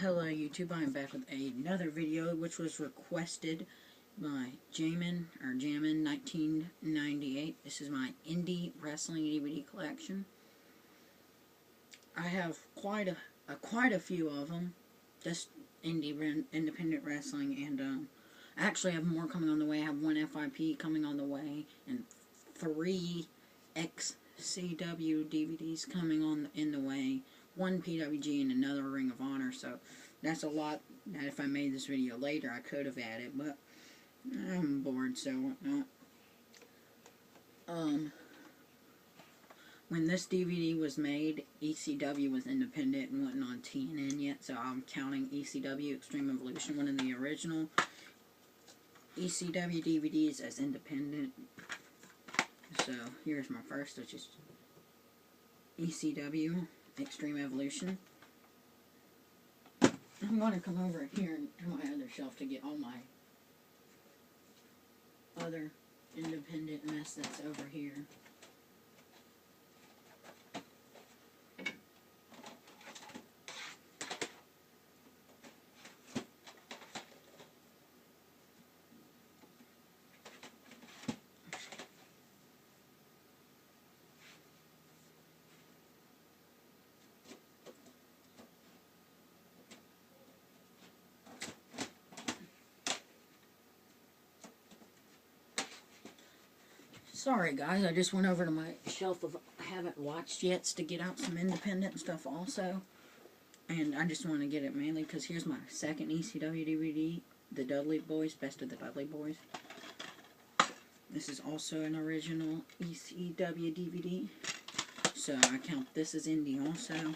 Hello YouTube, I am back with another video which was requested by Jammin1998. This is my indie wrestling DVD collection. I have quite a few of them, just independent wrestling, and I actually have more coming on the way. I have one FIP coming on the way, and 3 XCW DVDs coming in the way. One PWG and another Ring of Honor, so that's a lot that if I made this video later I could have added, but I'm bored, so whatnot. When this DVD was made, ECW was independent and wasn't on TNN yet, so I'm counting ECW Extreme Evolution, one of the original ECW DVDs, as independent. So here's my first, which is ECW Extreme Evolution. I'm going to come over here to my other shelf to get all my other independent mess that's over here. Sorry guys, I just went over to my shelf of I haven't watched yet to get out some independent stuff also. And I just want to get it mainly because here's my second ECW DVD, The Dudley Boys, Best of the Dudley Boys. This is also an original ECW DVD, so I count this as indie also.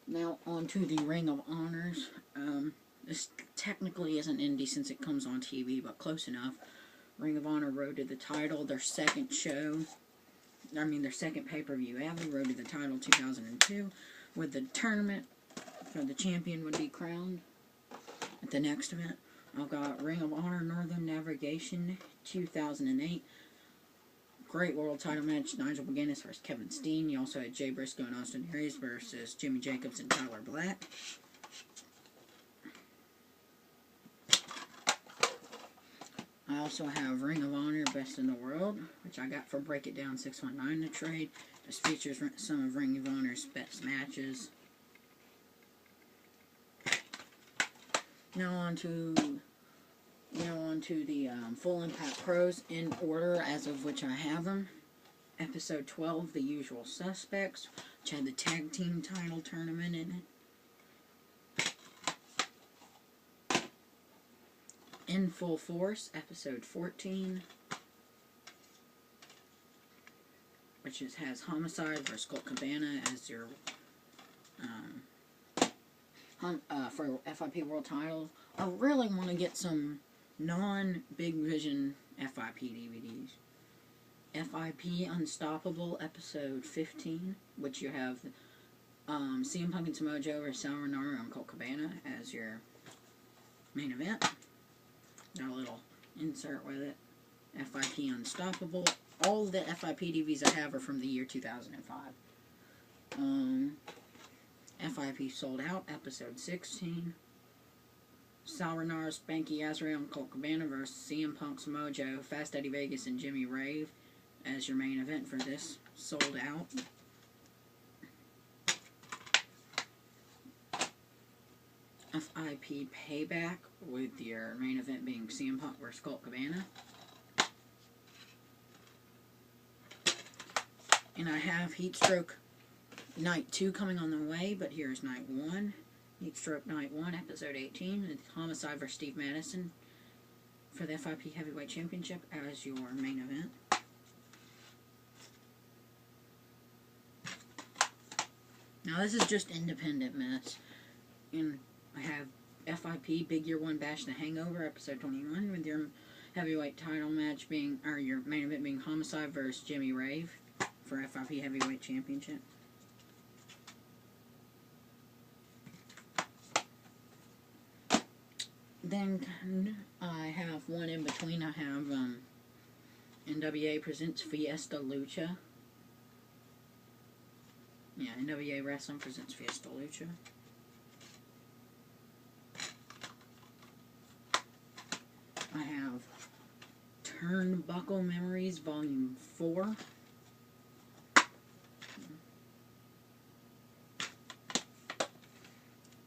Now on to the Ring of Honors. This technically isn't indie since it comes on TV, but close enough. Ring of Honor Road to the Title, their second their second pay-per-view ever, Road to the Title 2002, with the tournament for the champion would be crowned at the next event. I've got Ring of Honor Northern Navigation 2008, great world title match, Nigel McGuinness versus Kevin Steen. You also had Jay Briscoe and Austin Aries versus Jimmy Jacobs and Tyler Black. I also have Ring of Honor Best in the World, which I got for Break It Down 619 to trade. This features some of Ring of Honor's best matches. Now on to the Full Impact Pros in order as of which I have them. Episode 12, The Usual Suspects, which had the tag team title tournament in it. In Full Force, Episode 14, which has Homicide versus Colt Cabana as your for FIP World Title. I really want to get some non-Big Vision FIP DVDs. FIP Unstoppable, Episode 15, which you have CM Punk and Samoa Joe versus Sal Rinauro and Colt Cabana as your main event. Got a little insert with it. FIP Unstoppable. All the FIP DVDs I have are from the year 2005. FIP Sold Out, Episode 16. Sal Rinauro, Spanky Azrael, and Colt Cabana versus CM Punk, Samoa Joe, Fast Eddie Vegas, and Jimmy Rave as your main event for this. Sold Out. FIP Payback, with your main event being CM Punk vs. Colt Cabana. And I have Heatstroke Night 2 coming on the way, but here's Night 1. Heatstroke Night 1, Episode 18, with Homicide vs. Steve Madison for the FIP Heavyweight Championship as your main event. Now this is just independent mess. And I have FIP Big Year 1 Bash the Hangover, Episode 21, with your heavyweight title match being, or your main event being Homicide versus Jimmy Rave for FIP Heavyweight Championship. Then I have one in between. I have NWA Presents Fiesta Lucha. Yeah, NWA Wrestling presents Fiesta Lucha. Turnbuckle Memories Volume 4.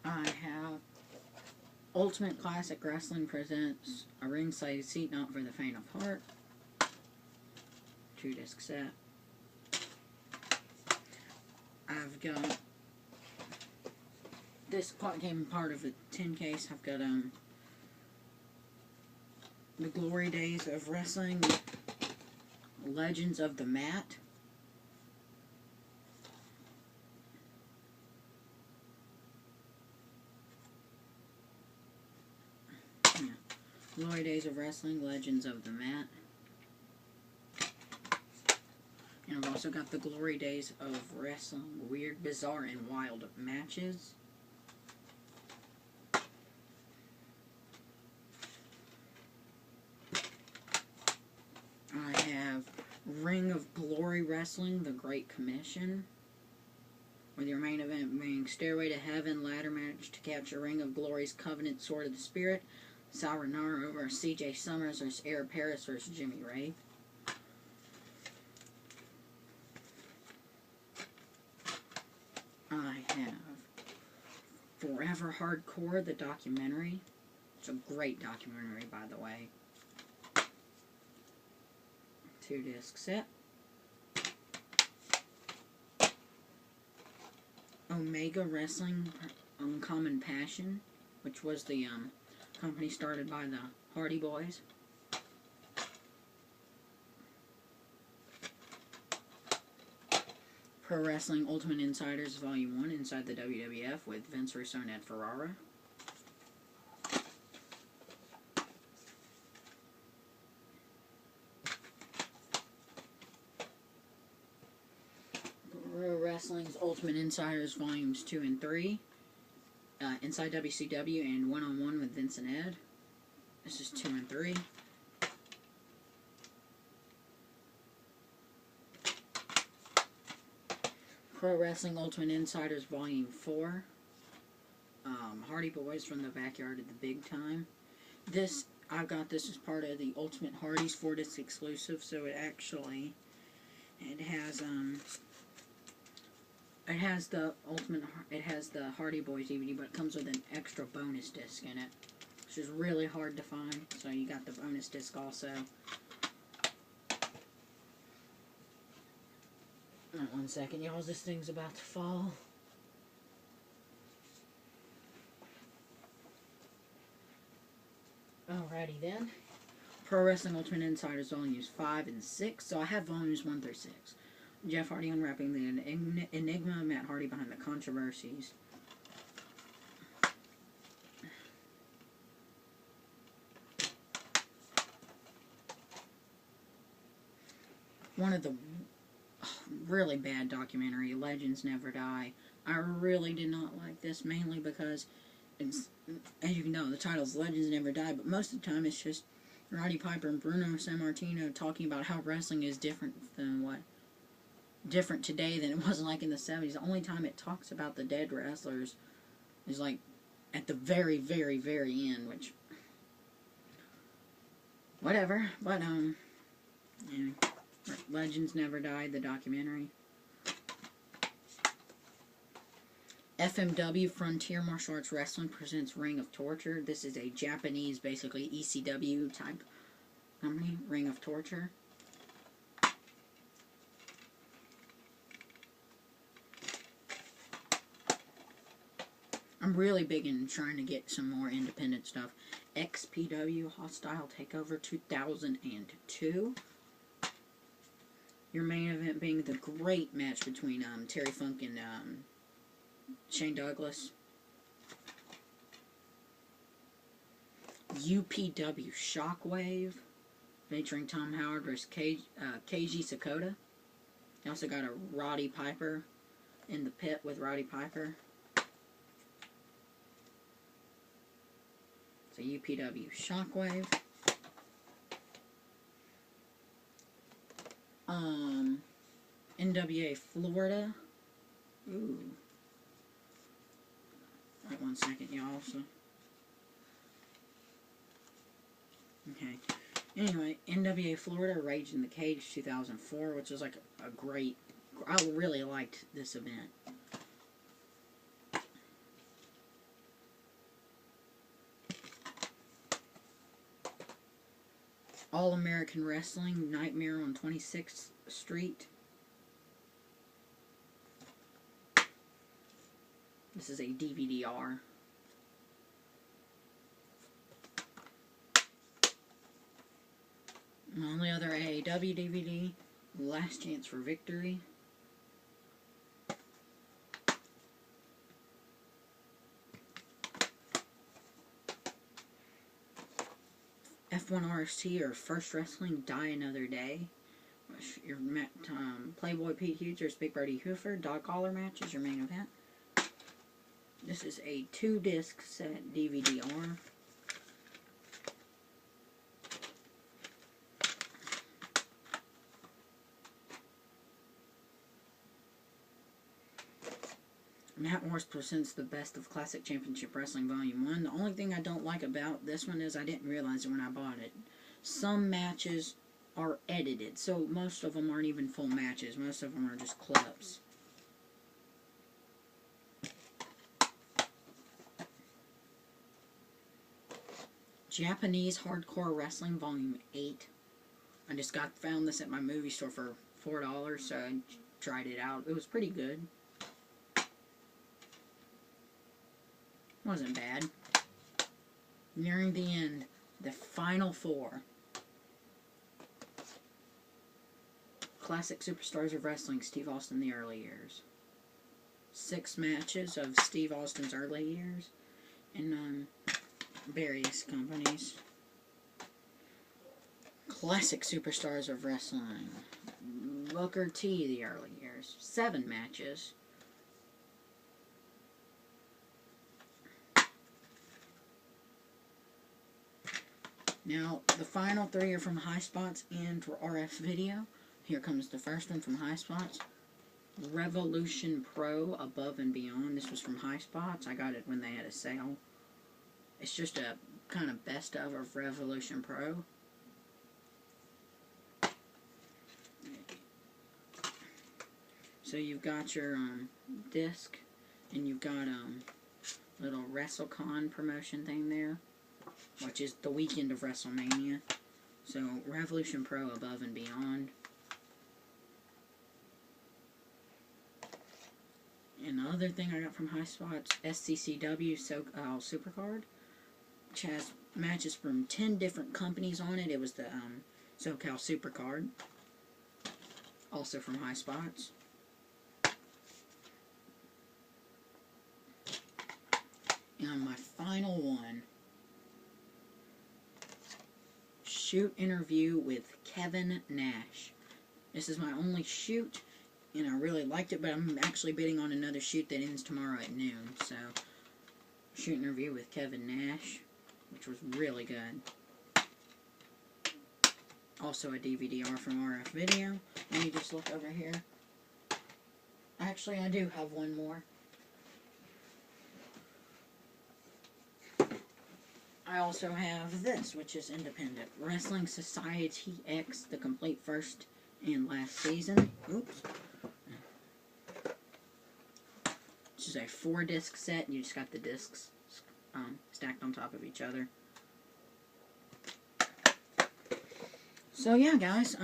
I have Ultimate Classic Wrestling presents a ringside seat not for the faint of heart. 2-disc set. I've got this came part of a 10 case. I've got the Glory Days of Wrestling, Legends of the Mat. Yeah. Glory Days of Wrestling, Legends of the Mat. And I've also got the Glory Days of Wrestling, Weird, Bizarre, and Wild Matches. I have Ring of Glory Wrestling, The Great Commission, with your main event being Stairway to Heaven ladder match to capture Ring of Glory's Covenant Sword of the Spirit, Saranara over CJ Summers versus Air Paris versus Jimmy Ray. I have Forever Hardcore, the documentary. It's a great documentary, by the way. 2-disc set. Omega Wrestling Uncommon Passion, which was the company started by the Hardy Boys. Pro Wrestling Ultimate Insiders Volume 1, Inside the WWF, with Vince Russo and Ed Ferrara. Pro Wrestling's Ultimate Insiders Volumes 2 and 3, Inside WCW and One-on-One with Vince and Ed. This is 2 and 3. Pro Wrestling Ultimate Insiders Volume 4. Hardy Boys from the Backyard of the Big Time. I've got this as part of the Ultimate Hardys 4-disc exclusive, so it has the Hardy Boys DVD, but it comes with an extra bonus disc in it, which is really hard to find, so you got the bonus disc also. One second, y'all, this thing's about to fall. Alrighty then. Pro Wrestling Ultimate Insiders Volumes 5 and 6. So I have Volumes 1 through 6. Jeff Hardy unwrapping the Enigma, Matt Hardy behind the controversies. One of the really bad documentary, Legends Never Die. I really did not like this, mainly because it's, as you know, the title's Legends Never Die, but most of the time it's just Roddy Piper and Bruno Sammartino talking about how wrestling is different today than it was like in the 70s. The only time it talks about the dead wrestlers is like at the very, very, very end, which, whatever, but anyway. Legends Never Die, the documentary. FMW, Frontier Martial Arts Wrestling, presents Ring of Torture. This is a Japanese, basically ECW type company, Ring of Torture. I'm really big in trying to get some more independent stuff. XPW, Hostile Takeover 2002. Your main event being the great match between Terry Funk and Shane Douglas. UPW Shockwave, featuring Tom Howard versus Keiji Sakota. You also got a Roddy Piper in the pit with Roddy Piper. So UPW Shockwave. NWA Florida. Ooh. Alright, 1 second, y'all. So. Okay. Anyway, NWA Florida, Rage in the Cage 2004, which was like a great... I really liked this event. All-American Wrestling, Nightmare on 26th Street. This is a DVD-R. The only other AAW DVD, Last Chance for Victory. F1 RST or First Wrestling, Die Another Day. Your Playboy Pete Hughes or Big Birdie Hoofer, Dog Collar match is your main event. This is a 2-disc set DVD-R. Matt Morris presents the Best of Classic Championship Wrestling Volume 1. The only thing I don't like about this one is I didn't realize it when I bought it. Some matches are edited, so most of them aren't even full matches. Most of them are just clips. Japanese Hardcore Wrestling Volume 8. I just found this at my movie store for $4, so I tried it out. It was pretty good. Wasn't bad. Nearing the end, the final 4. Classic Superstars of Wrestling, Steve Austin, the early years. 6 matches of Steve Austin's early years in various companies. Classic Superstars of Wrestling, Booker T, the early years. 7 matches. Now, the final 3 are from High Spots and RF Video. Here comes the first one from High Spots. Revolution Pro, Above and Beyond. This was from High Spots. I got it when they had a sale. It's just a kind of best of Revolution Pro. So you've got your disc, and you've got little WrestleCon promotion thing there, which is the weekend of WrestleMania. So, Revolution Pro, Above and Beyond. And the other thing I got from High Spots, SCCW SoCal Supercard, which has matches from 10 different companies on it. It was the SoCal Supercard, also from High Spots. And my final one, shoot interview with Kevin Nash. This is my only shoot, and I really liked it, but I'm actually bidding on another shoot that ends tomorrow at noon. So, shoot interview with Kevin Nash, which was really good. Also a DVD-R from RF Video. Let me just look over here. Actually, I do have one more. I also have this, which is independent. Wrestling Society X, the complete first and last season. Oops. This is a 4-disc set. You just got the discs stacked on top of each other. So yeah, guys,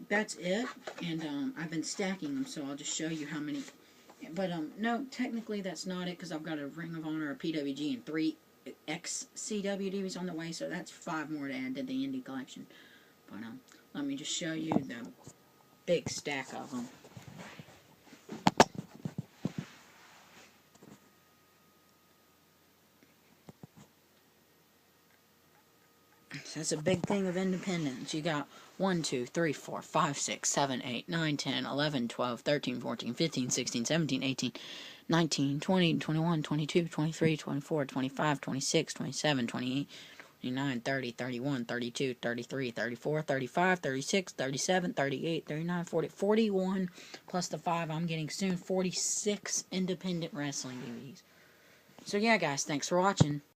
that's it. And I've been stacking them, so I'll just show you how many. But no, technically that's not it, because I've got a Ring of Honor, a PWG, and 3 XCW DVDs on the way, so that's 5 more to add to the Indy collection. But let me just show you the big stack of them. So that's a big thing of independence. You got 1, 2, 3, 4, 5, 6, 7, 8, 9, 10, 11, 12, 13, 14, 15, 16, 17, 18, 19, 20, 21, 22, 23, 24, 25, 26, 27, 28, 29, 30, 31, 32, 33, 34, 35, 36, 37, 38, 39, 40, 41, plus the 5 I'm getting soon, 46 independent wrestling DVDs. So yeah, guys, thanks for watching.